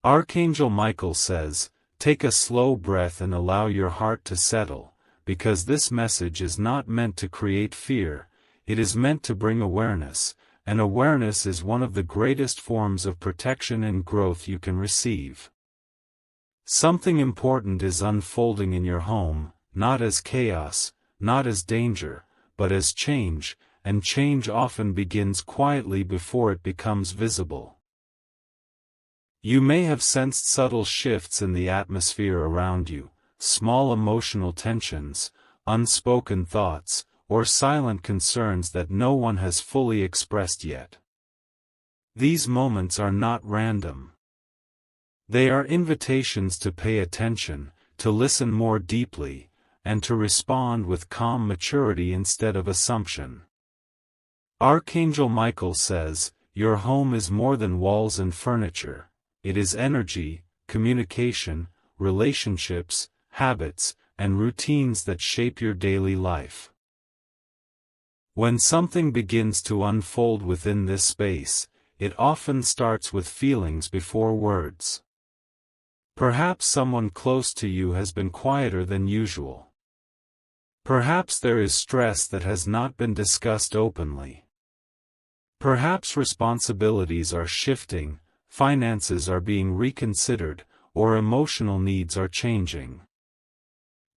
Archangel Michael says, take a slow breath and allow your heart to settle, because this message is not meant to create fear, it is meant to bring awareness, and awareness is one of the greatest forms of protection and growth you can receive. Something important is unfolding in your home, not as chaos, not as danger, but as change, and change often begins quietly before it becomes visible. You may have sensed subtle shifts in the atmosphere around you, small emotional tensions, unspoken thoughts, or silent concerns that no one has fully expressed yet. These moments are not random. They are invitations to pay attention, to listen more deeply, and to respond with calm maturity instead of assumption. Archangel Michael says, your home is more than walls and furniture. It is energy, communication, relationships, habits, and routines that shape your daily life. When something begins to unfold within this space, it often starts with feelings before words. Perhaps someone close to you has been quieter than usual. Perhaps there is stress that has not been discussed openly. Perhaps responsibilities are shifting, finances are being reconsidered, or emotional needs are changing.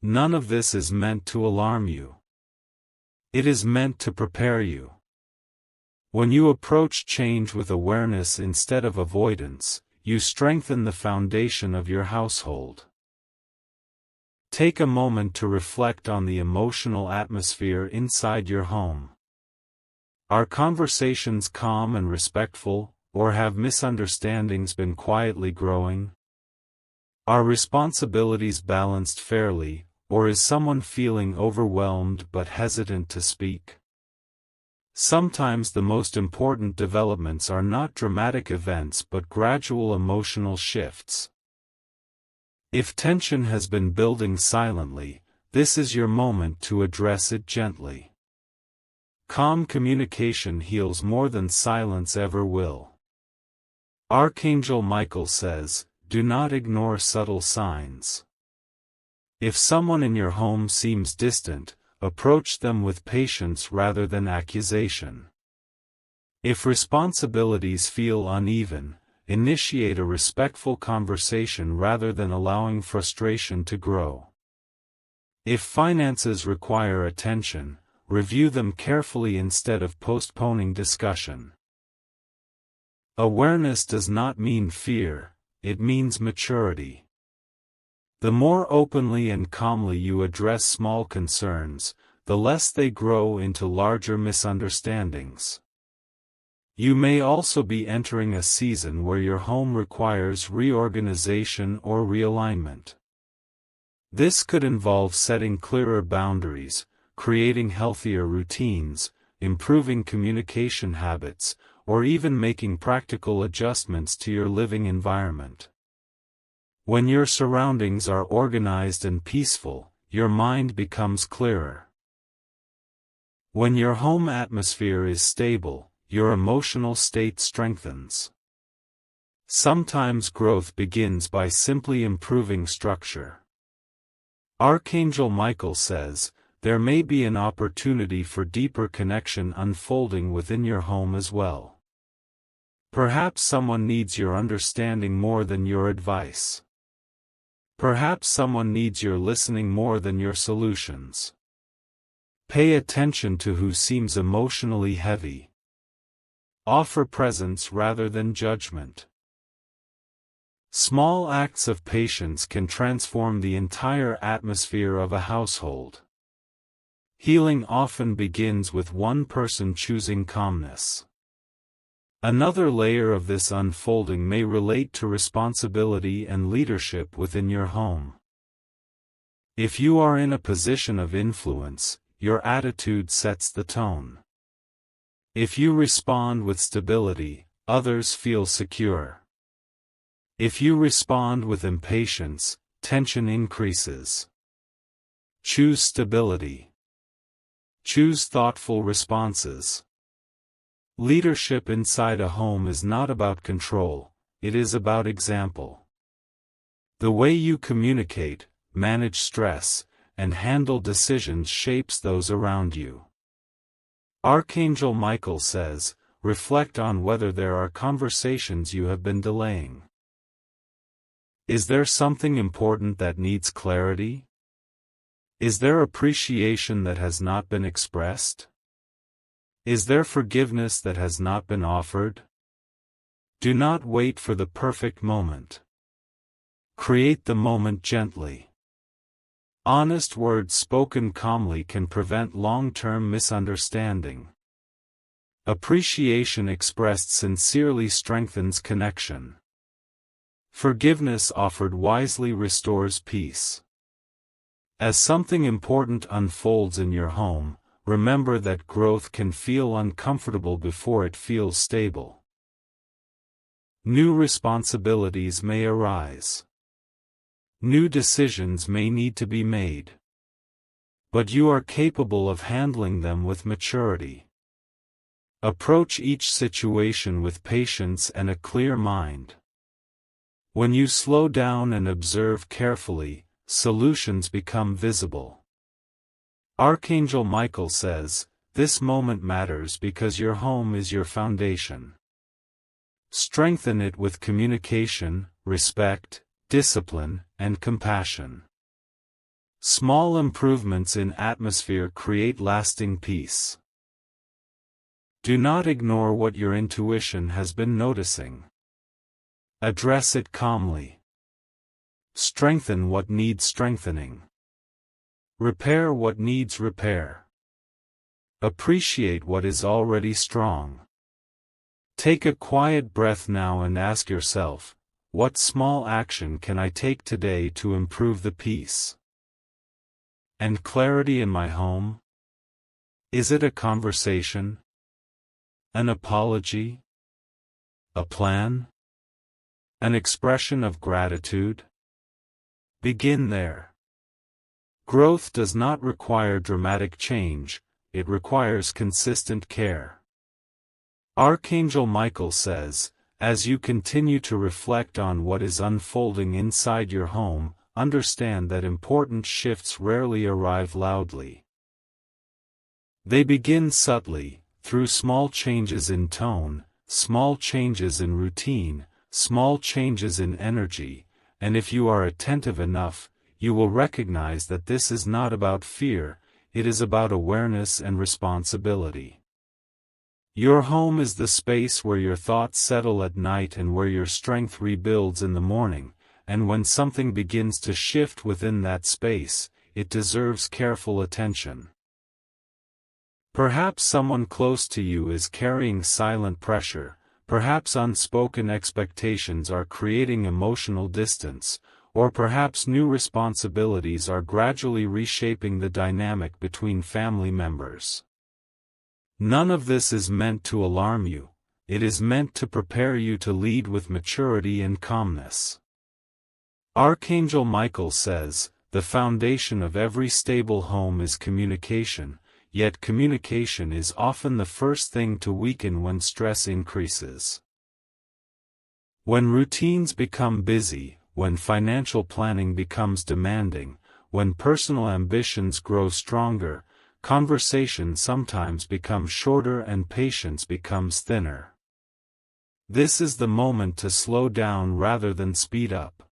None of this is meant to alarm you. It is meant to prepare you. When you approach change with awareness instead of avoidance, you strengthen the foundation of your household. Take a moment to reflect on the emotional atmosphere inside your home. Are conversations calm and respectful, or have misunderstandings been quietly growing? Are responsibilities balanced fairly, or is someone feeling overwhelmed but hesitant to speak? Sometimes the most important developments are not dramatic events but gradual emotional shifts. If tension has been building silently, this is your moment to address it gently. Calm communication heals more than silence ever will. Archangel Michael says, do not ignore subtle signs. If someone in your home seems distant, approach them with patience rather than accusation. If responsibilities feel uneven, initiate a respectful conversation rather than allowing frustration to grow. If finances require attention, review them carefully instead of postponing discussion. Awareness does not mean fear, it means maturity. The more openly and calmly you address small concerns, the less they grow into larger misunderstandings. You may also be entering a season where your home requires reorganization or realignment. This could involve setting clearer boundaries, creating healthier routines, improving communication habits, or even making practical adjustments to your living environment. When your surroundings are organized and peaceful, your mind becomes clearer. When your home atmosphere is stable, your emotional state strengthens. Sometimes growth begins by simply improving structure. Archangel Michael says, there may be an opportunity for deeper connection unfolding within your home as well. Perhaps someone needs your understanding more than your advice. Perhaps someone needs your listening more than your solutions. Pay attention to who seems emotionally heavy. Offer presence rather than judgment. Small acts of patience can transform the entire atmosphere of a household. Healing often begins with one person choosing calmness. Another layer of this unfolding may relate to responsibility and leadership within your home. If you are in a position of influence, your attitude sets the tone. If you respond with stability, others feel secure. If you respond with impatience, tension increases. Choose stability. Choose thoughtful responses. Leadership inside a home is not about control, it is about example. The way you communicate, manage stress, and handle decisions shapes those around you. Archangel Michael says, reflect on whether there are conversations you have been delaying. Is there something important that needs clarity? Is there appreciation that has not been expressed? Is there forgiveness that has not been offered? Do not wait for the perfect moment. Create the moment gently. Honest words spoken calmly can prevent long-term misunderstanding. Appreciation expressed sincerely strengthens connection. Forgiveness offered wisely restores peace. As something important unfolds in your home, remember that growth can feel uncomfortable before it feels stable. New responsibilities may arise. New decisions may need to be made. But you are capable of handling them with maturity. Approach each situation with patience and a clear mind. When you slow down and observe carefully, solutions become visible. Archangel Michael says, this moment matters because your home is your foundation. Strengthen it with communication, respect, discipline, and compassion. Small improvements in atmosphere create lasting peace. Do not ignore what your intuition has been noticing. Address it calmly. Strengthen what needs strengthening. Repair what needs repair. Appreciate what is already strong. Take a quiet breath now and ask yourself, what small action can I take today to improve the peace and clarity in my home? Is it a conversation? An apology? A plan? An expression of gratitude? Begin there. Growth does not require dramatic change, it requires consistent care. Archangel Michael says, as you continue to reflect on what is unfolding inside your home, understand that important shifts rarely arrive loudly. They begin subtly, through small changes in tone, small changes in routine, small changes in energy, and if you are attentive enough, you will recognize that this is not about fear, it is about awareness and responsibility. Your home is the space where your thoughts settle at night and where your strength rebuilds in the morning, and when something begins to shift within that space, it deserves careful attention. Perhaps someone close to you is carrying silent pressure, perhaps unspoken expectations are creating emotional distance, or perhaps new responsibilities are gradually reshaping the dynamic between family members. None of this is meant to alarm you, it is meant to prepare you to lead with maturity and calmness. Archangel Michael says, the foundation of every stable home is communication, yet communication is often the first thing to weaken when stress increases. When routines become busy, when financial planning becomes demanding, when personal ambitions grow stronger, conversations sometimes become shorter and patience becomes thinner. This is the moment to slow down rather than speed up.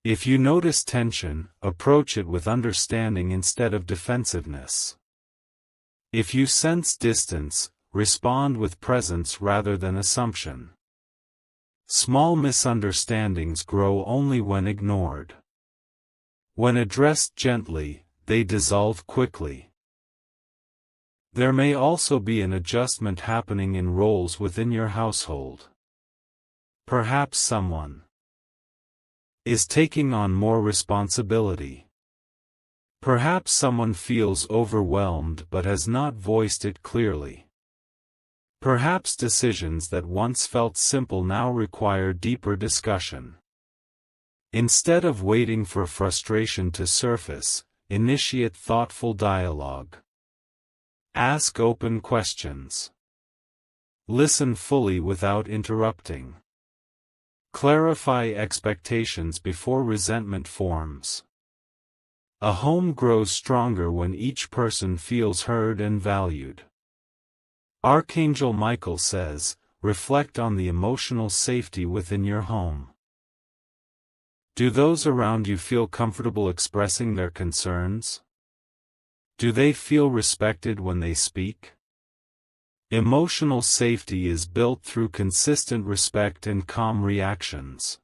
If you notice tension, approach it with understanding instead of defensiveness. If you sense distance, respond with presence rather than assumption. Small misunderstandings grow only when ignored. When addressed gently, they dissolve quickly. There may also be an adjustment happening in roles within your household. Perhaps someone is taking on more responsibility. Perhaps someone feels overwhelmed but has not voiced it clearly. Perhaps decisions that once felt simple now require deeper discussion. Instead of waiting for frustration to surface, initiate thoughtful dialogue. Ask open questions. Listen fully without interrupting. Clarify expectations before resentment forms. A home grows stronger when each person feels heard and valued. Archangel Michael says, reflect on the emotional safety within your home. Do those around you feel comfortable expressing their concerns? Do they feel respected when they speak? Emotional safety is built through consistent respect and calm reactions.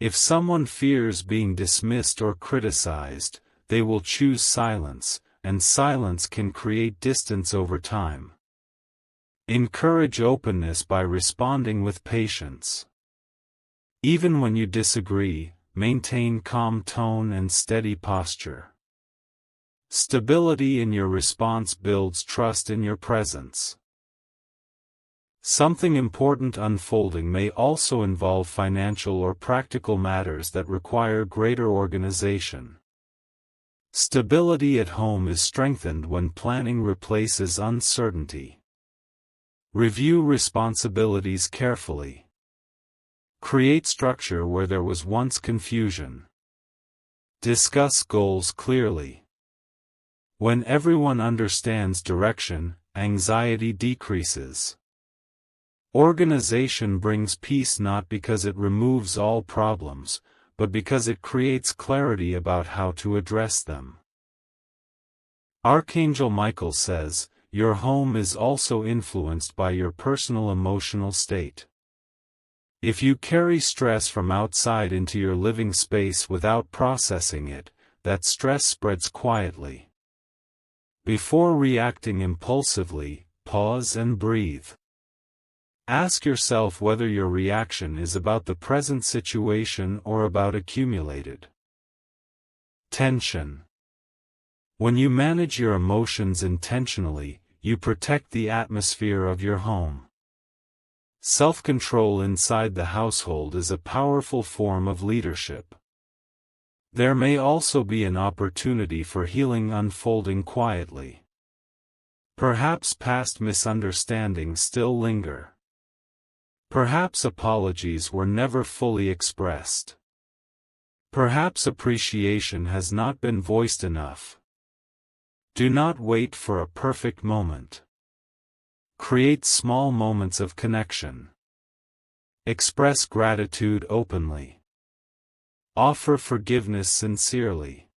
If someone fears being dismissed or criticized, they will choose silence, and silence can create distance over time. Encourage openness by responding with patience. Even when you disagree, maintain calm tone and steady posture. Stability in your response builds trust in your presence. Something important unfolding may also involve financial or practical matters that require greater organization. Stability at home is strengthened when planning replaces uncertainty. Review responsibilities carefully. Create structure where there was once confusion. Discuss goals clearly. When everyone understands direction, anxiety decreases. Organization brings peace not because it removes all problems, but because it creates clarity about how to address them. Archangel Michael says, your home is also influenced by your personal emotional state. If you carry stress from outside into your living space without processing it, that stress spreads quietly. Before reacting impulsively, pause and breathe. Ask yourself whether your reaction is about the present situation or about accumulated tension. When you manage your emotions intentionally, you protect the atmosphere of your home. Self-control inside the household is a powerful form of leadership. There may also be an opportunity for healing unfolding quietly. Perhaps past misunderstandings still linger. Perhaps apologies were never fully expressed. Perhaps appreciation has not been voiced enough. Do not wait for a perfect moment. Create small moments of connection. Express gratitude openly. Offer forgiveness sincerely.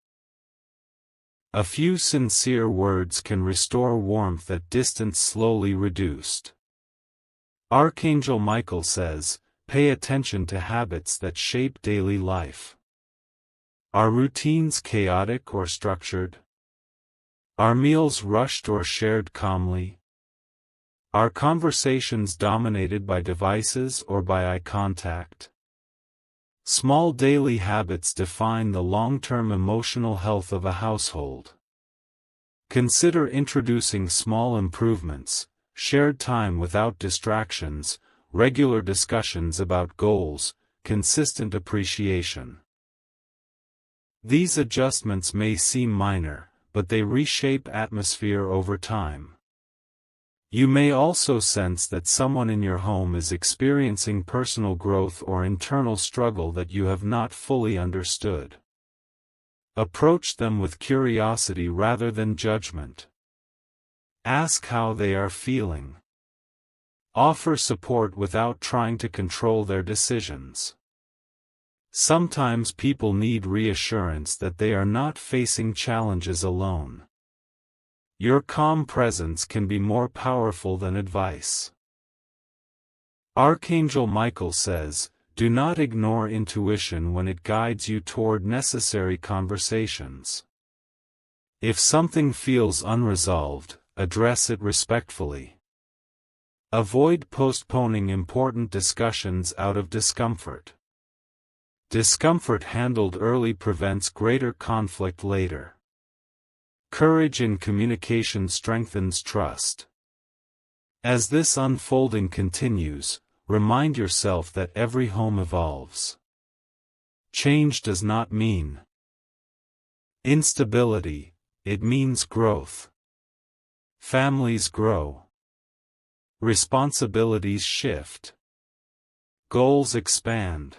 A few sincere words can restore warmth at distance slowly reduced. Archangel Michael says, pay attention to habits that shape daily life. Are routines chaotic or structured? Are meals rushed or shared calmly? Are conversations dominated by devices or by eye contact? Small daily habits define the long-term emotional health of a household. Consider introducing small improvements, shared time without distractions, regular discussions about goals, consistent appreciation. These adjustments may seem minor, but they reshape atmosphere over time. You may also sense that someone in your home is experiencing personal growth or internal struggle that you have not fully understood. Approach them with curiosity rather than judgment. Ask how they are feeling. Offer support without trying to control their decisions. Sometimes people need reassurance that they are not facing challenges alone. Your calm presence can be more powerful than advice. Archangel Michael says, do not ignore intuition when it guides you toward necessary conversations. If something feels unresolved, address it respectfully. Avoid postponing important discussions out of discomfort. Discomfort handled early prevents greater conflict later. Courage in communication strengthens trust. As this unfolding continues, remind yourself that every home evolves. Change does not mean instability, it means growth. Families grow. Responsibilities shift. Goals expand.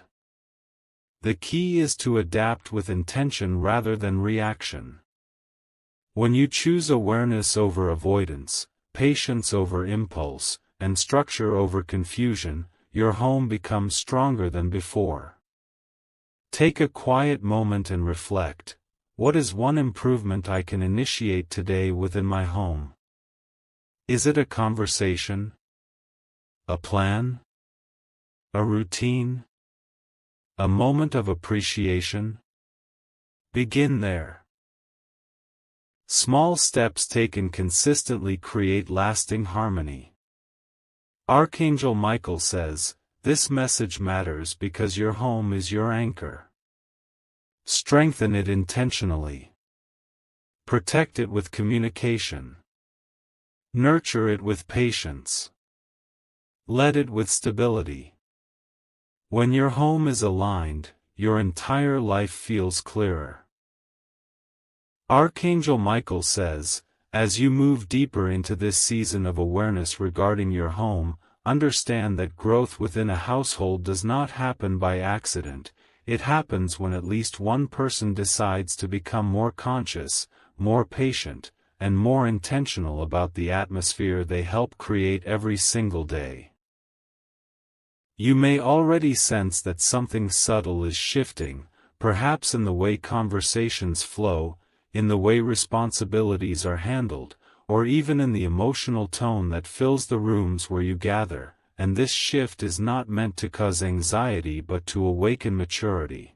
The key is to adapt with intention rather than reaction. When you choose awareness over avoidance, patience over impulse, and structure over confusion, your home becomes stronger than before. Take a quiet moment and reflect. What is one improvement I can initiate today within my home? Is it a conversation? A plan? A routine? A moment of appreciation? Begin there. Small steps taken consistently create lasting harmony. Archangel Michael says, "This message matters because your home is your anchor. Strengthen it intentionally. Protect it with communication. Nurture it with patience. Lead it with stability. When your home is aligned, your entire life feels clearer." Archangel Michael says, as you move deeper into this season of awareness regarding your home, understand that growth within a household does not happen by accident. It happens when at least one person decides to become more conscious, more patient, and more intentional about the atmosphere they help create every single day. You may already sense that something subtle is shifting, perhaps in the way conversations flow, in the way responsibilities are handled, or even in the emotional tone that fills the rooms where you gather, and this shift is not meant to cause anxiety but to awaken maturity.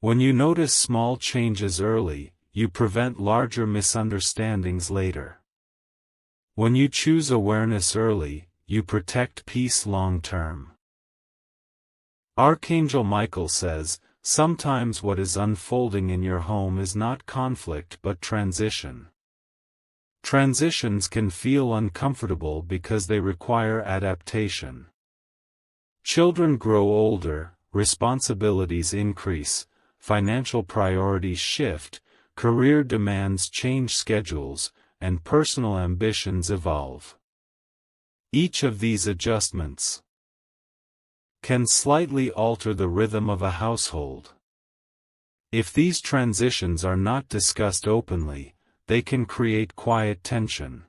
When you notice small changes early, you prevent larger misunderstandings later. When you choose awareness early, you protect peace long term. Archangel Michael says, sometimes what is unfolding in your home is not conflict but transition. Transitions can feel uncomfortable because they require adaptation. Children grow older, responsibilities increase, financial priorities shift, career demands change schedules, and personal ambitions evolve. Each of these adjustments can slightly alter the rhythm of a household. If these transitions are not discussed openly, they can create quiet tension.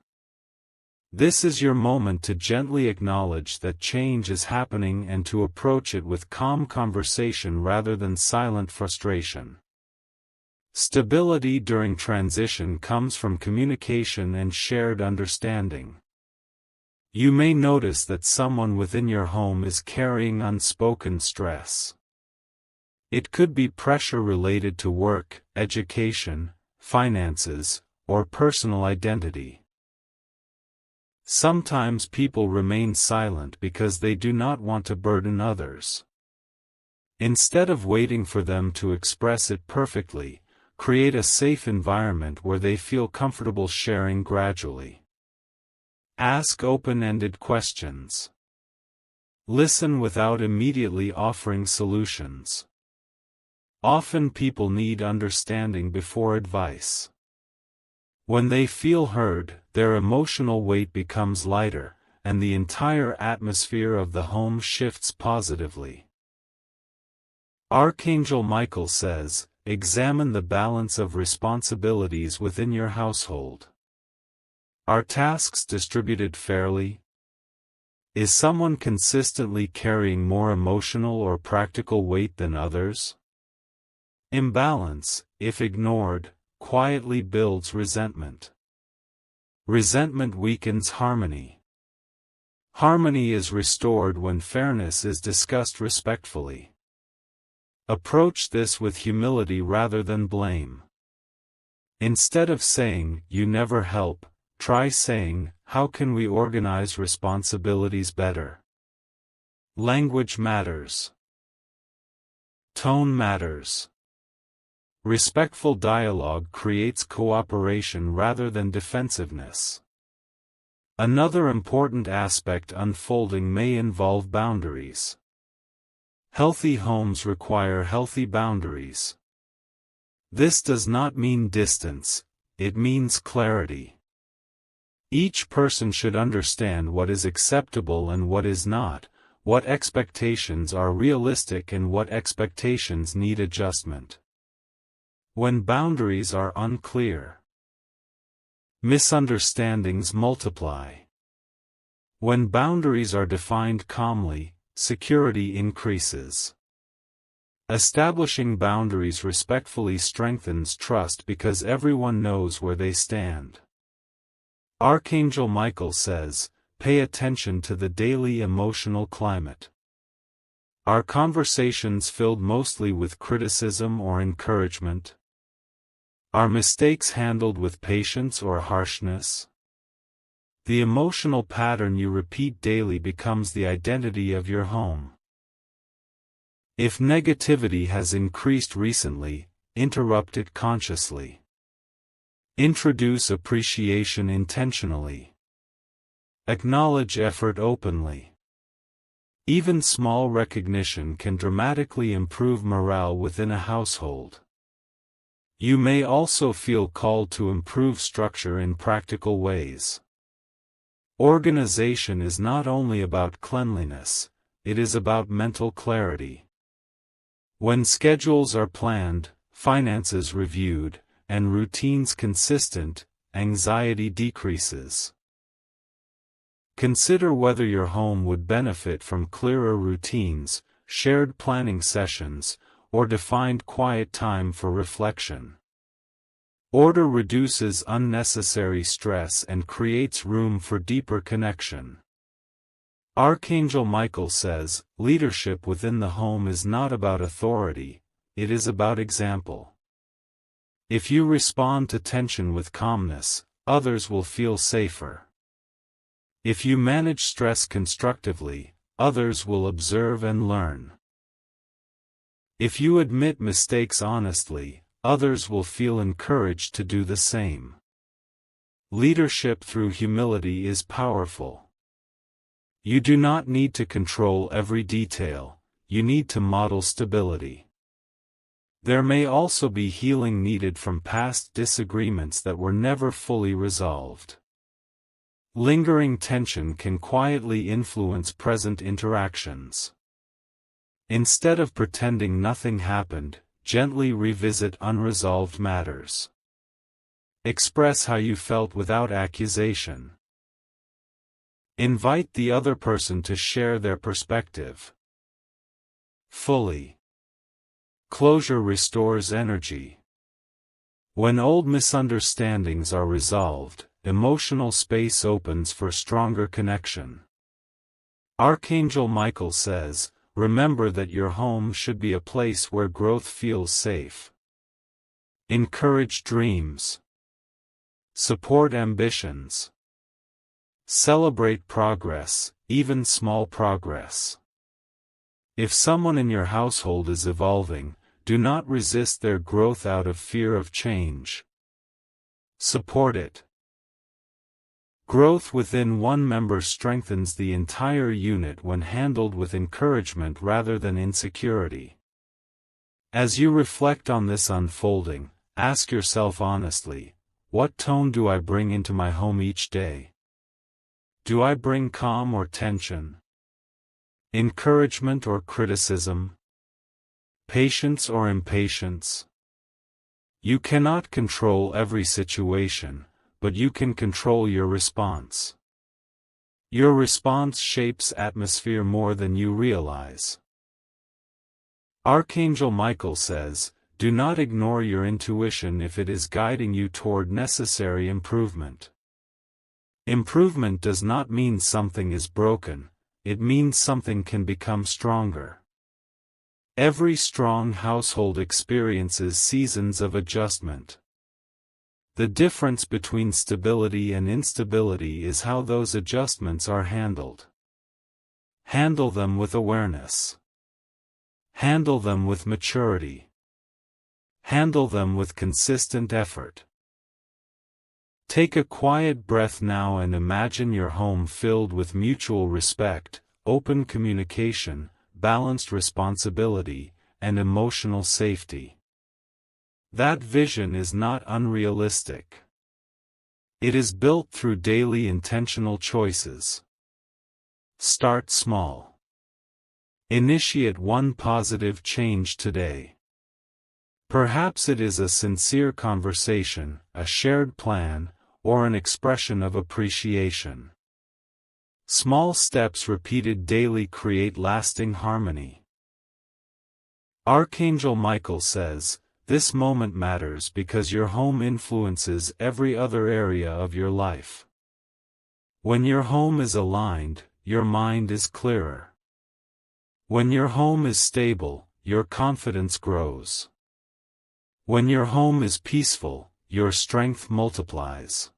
This is your moment to gently acknowledge that change is happening and to approach it with calm conversation rather than silent frustration. Stability during transition comes from communication and shared understanding. You may notice that someone within your home is carrying unspoken stress. It could be pressure related to work, education, finances, or personal identity. Sometimes people remain silent because they do not want to burden others. Instead of waiting for them to express it perfectly, create a safe environment where they feel comfortable sharing gradually. Ask open-ended questions. Listen without immediately offering solutions. Often people need understanding before advice. When they feel heard, their emotional weight becomes lighter, and the entire atmosphere of the home shifts positively. Archangel Michael says, examine the balance of responsibilities within your household. Are tasks distributed fairly? Is someone consistently carrying more emotional or practical weight than others? Imbalance, if ignored, quietly builds resentment. Resentment weakens harmony. Harmony is restored when fairness is discussed respectfully. Approach this with humility rather than blame. Instead of saying, "You never help," try saying, "How can we organize responsibilities better?" Language matters. Tone matters. Respectful dialogue creates cooperation rather than defensiveness. Another important aspect unfolding may involve boundaries. Healthy homes require healthy boundaries. This does not mean distance, it means clarity. Each person should understand what is acceptable and what is not, what expectations are realistic and what expectations need adjustment. When boundaries are unclear, misunderstandings multiply. When boundaries are defined calmly, security increases. Establishing boundaries respectfully strengthens trust because everyone knows where they stand. Archangel Michael says, pay attention to the daily emotional climate. Are conversations filled mostly with criticism or encouragement? Are mistakes handled with patience or harshness? The emotional pattern you repeat daily becomes the identity of your home. If negativity has increased recently, interrupt it consciously. Introduce appreciation intentionally. Acknowledge effort openly. Even small recognition can dramatically improve morale within a household. You may also feel called to improve structure in practical ways. Organization is not only about cleanliness, it is about mental clarity. When schedules are planned, finances reviewed, and routines consistent, anxiety decreases. Consider whether your home would benefit from clearer routines, shared planning sessions, or defined quiet time for reflection. Order reduces unnecessary stress and creates room for deeper connection. Archangel Michael says, leadership within the home is not about authority, it is about example. If you respond to tension with calmness, others will feel safer. If you manage stress constructively, others will observe and learn. If you admit mistakes honestly, others will feel encouraged to do the same. Leadership through humility is powerful. You do not need to control every detail, you need to model stability. There may also be healing needed from past disagreements that were never fully resolved. Lingering tension can quietly influence present interactions. Instead of pretending nothing happened, gently revisit unresolved matters. Express how you felt without accusation. Invite the other person to share their perspective fully. Closure restores energy. When old misunderstandings are resolved, emotional space opens for stronger connection. Archangel Michael says, remember that your home should be a place where growth feels safe. Encourage dreams. Support ambitions. Celebrate progress, even small progress. If someone in your household is evolving, do not resist their growth out of fear of change. Support it. Growth within one member strengthens the entire unit when handled with encouragement rather than insecurity. As you reflect on this unfolding, ask yourself honestly, what tone do I bring into my home each day? Do I bring calm or tension? Encouragement or criticism? Patience or impatience? You cannot control every situation, but you can control your response. Your response shapes atmosphere more than you realize. Archangel Michael says, do not ignore your intuition if it is guiding you toward necessary improvement. Improvement does not mean something is broken, it means something can become stronger. Every strong household experiences seasons of adjustment. The difference between stability and instability is how those adjustments are handled. Handle them with awareness. Handle them with maturity. Handle them with consistent effort. Take a quiet breath now and imagine your home filled with mutual respect, open communication, balanced responsibility, and emotional safety. That vision is not unrealistic. It is built through daily intentional choices. Start small. Initiate one positive change today. Perhaps it is a sincere conversation, a shared plan, or an expression of appreciation. Small steps repeated daily create lasting harmony. Archangel Michael says, this moment matters because your home influences every other area of your life. When your home is aligned, your mind is clearer. When your home is stable, your confidence grows. When your home is peaceful, your strength multiplies.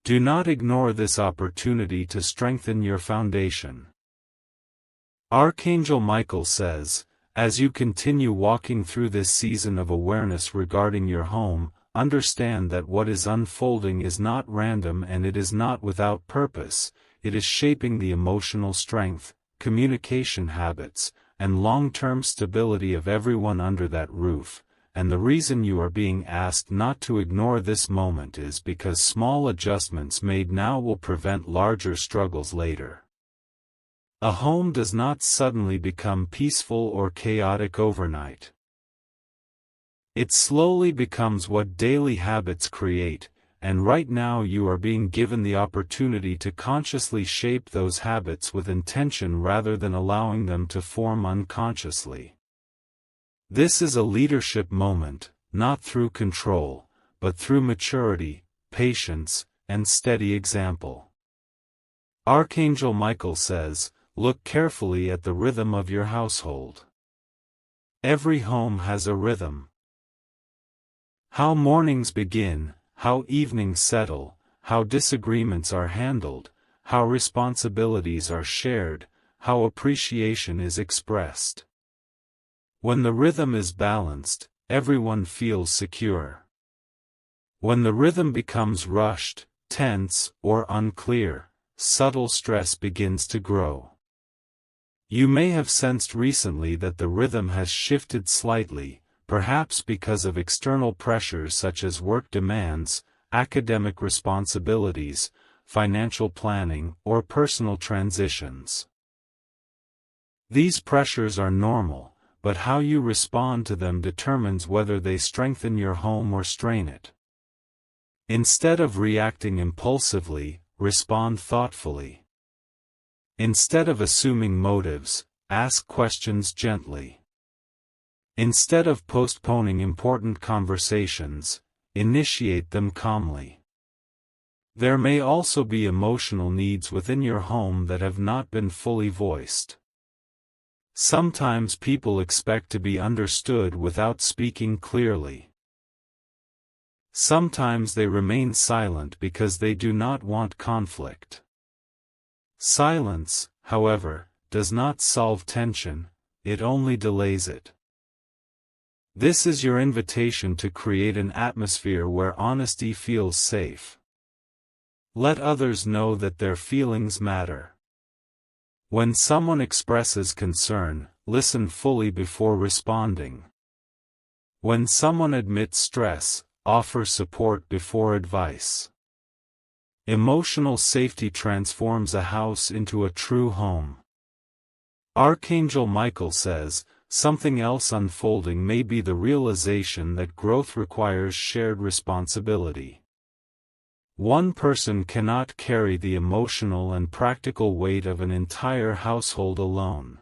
Do not ignore this opportunity to strengthen your foundation. Archangel Michael says, as you continue walking through this season of awareness regarding your home, understand that what is unfolding is not random and it is not without purpose. It is shaping the emotional strength, communication habits, and long-term stability of everyone under that roof, and the reason you are being asked not to ignore this moment is because small adjustments made now will prevent larger struggles later. A home does not suddenly become peaceful or chaotic overnight. It slowly becomes what daily habits create, and right now you are being given the opportunity to consciously shape those habits with intention rather than allowing them to form unconsciously. This is a leadership moment, not through control, but through maturity, patience, and steady example. Archangel Michael says, look carefully at the rhythm of your household. Every home has a rhythm. How mornings begin, how evenings settle, how disagreements are handled, how responsibilities are shared, how appreciation is expressed. When the rhythm is balanced, everyone feels secure. When the rhythm becomes rushed, tense, or unclear, subtle stress begins to grow. You may have sensed recently that the rhythm has shifted slightly, perhaps because of external pressures such as work demands, academic responsibilities, financial planning, or personal transitions. These pressures are normal, but how you respond to them determines whether they strengthen your home or strain it. Instead of reacting impulsively, respond thoughtfully. Instead of assuming motives, ask questions gently. Instead of postponing important conversations, initiate them calmly. There may also be emotional needs within your home that have not been fully voiced. Sometimes people expect to be understood without speaking clearly. Sometimes they remain silent because they do not want conflict. Silence, however, does not solve tension, it only delays it. This is your invitation to create an atmosphere where honesty feels safe. Let others know that their feelings matter. When someone expresses concern, listen fully before responding. When someone admits stress, offer support before advice. Emotional safety transforms a house into a true home. Archangel Michael says, something else unfolding may be the realization that growth requires shared responsibility. One person cannot carry the emotional and practical weight of an entire household alone.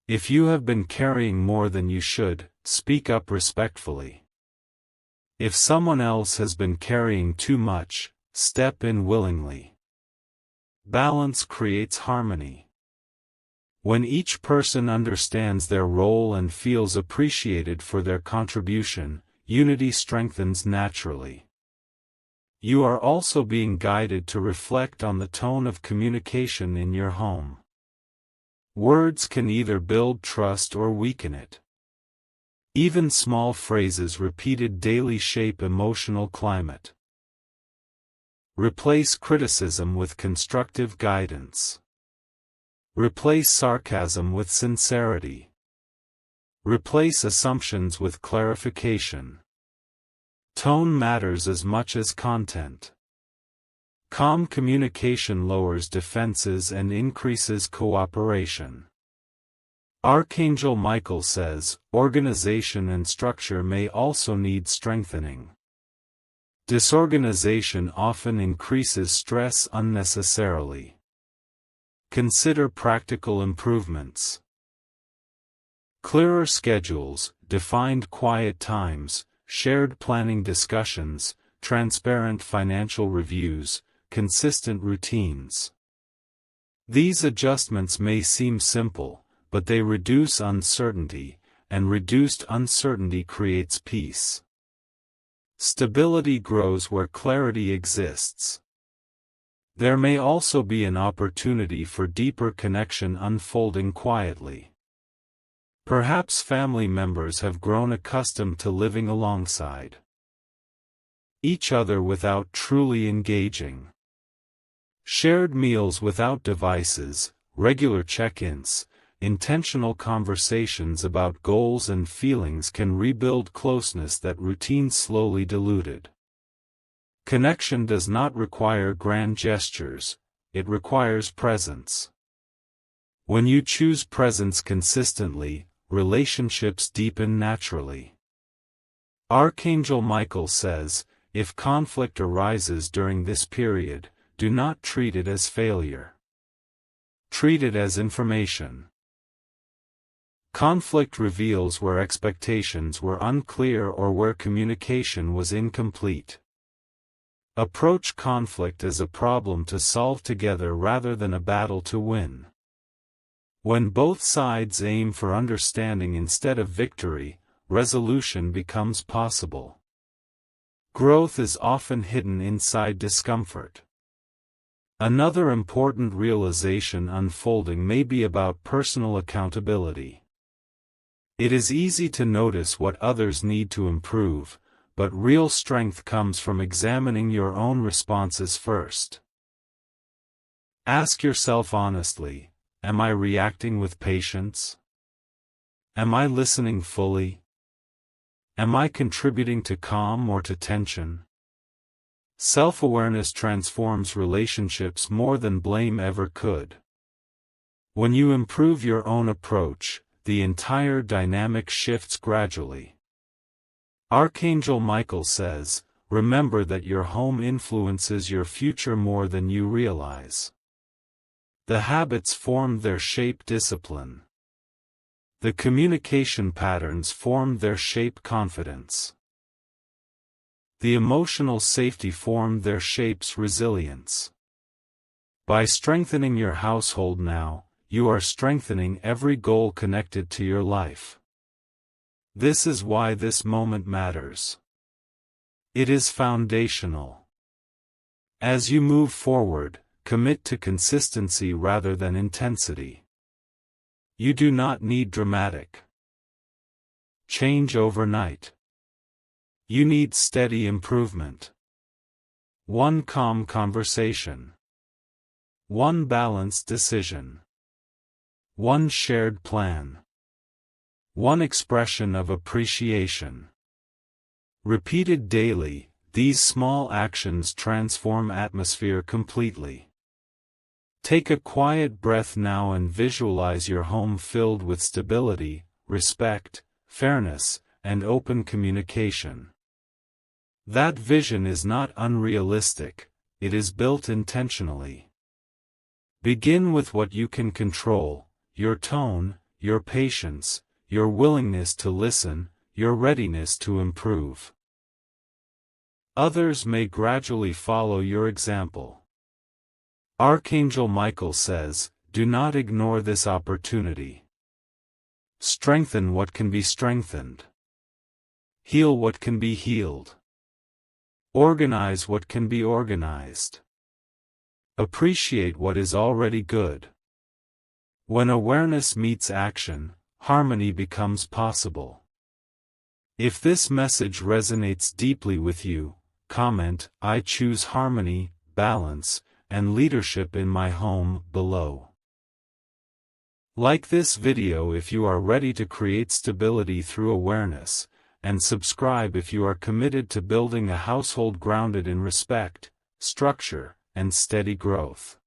If you have been carrying more than you should, speak up respectfully. If someone else has been carrying too much, step in willingly. Balance creates harmony. When each person understands their role and feels appreciated for their contribution, unity strengthens naturally. You are also being guided to reflect on the tone of communication in your home. Words can either build trust or weaken it. Even small phrases repeated daily shape emotional climate. Replace criticism with constructive guidance. Replace sarcasm with sincerity. Replace assumptions with clarification. Tone matters as much as content. Calm communication lowers defenses and increases cooperation. Archangel Michael says, organization and structure may also need strengthening. Disorganization often increases stress unnecessarily. Consider practical improvements. Clearer schedules, defined quiet times, shared planning discussions, transparent financial reviews, consistent routines. These adjustments may seem simple, but they reduce uncertainty, and reduced uncertainty creates peace. Stability grows where clarity exists. There may also be an opportunity for deeper connection unfolding quietly. Perhaps family members have grown accustomed to living alongside each other without truly engaging. Shared meals without devices, regular check-ins, intentional conversations about goals and feelings can rebuild closeness that routine slowly diluted. Connection does not require grand gestures, it requires presence. When you choose presence consistently, relationships deepen naturally. Archangel Michael says, if conflict arises during this period, do not treat it as failure. Treat it as information. Conflict reveals where expectations were unclear or where communication was incomplete. Approach conflict as a problem to solve together rather than a battle to win. When both sides aim for understanding instead of victory, resolution becomes possible. Growth is often hidden inside discomfort. Another important realization unfolding may be about personal accountability. It is easy to notice what others need to improve, but real strength comes from examining your own responses first. Ask yourself honestly, am I reacting with patience? Am I listening fully? Am I contributing to calm or to tension? Self-awareness transforms relationships more than blame ever could. When you improve your own approach, the entire dynamic shifts gradually. Archangel Michael says, remember that your home influences your future more than you realize. The habits form their shape discipline. The communication patterns form their shape confidence. The emotional safety form their shapes resilience. By strengthening your household now, you are strengthening every goal connected to your life. This is why this moment matters. It is foundational. As you move forward, commit to consistency rather than intensity. You do not need dramatic change overnight. You need steady improvement. One calm conversation. One balanced decision. One shared plan. One expression of appreciation. Repeated daily, these small actions transform atmosphere completely. Take a quiet breath now and visualize your home filled with stability, respect, fairness, and open communication. That vision is not unrealistic, it is built intentionally. Begin with what you can control: your tone, your patience, your willingness to listen, your readiness to improve. Others may gradually follow your example. Archangel Michael says, do not ignore this opportunity. Strengthen what can be strengthened. Heal what can be healed. Organize what can be organized. Appreciate what is already good. When awareness meets action, harmony becomes possible. If this message resonates deeply with you, comment, I choose harmony, balance, and leadership in my home below. Like this video if you are ready to create stability through awareness, and subscribe if you are committed to building a household grounded in respect, structure, and steady growth.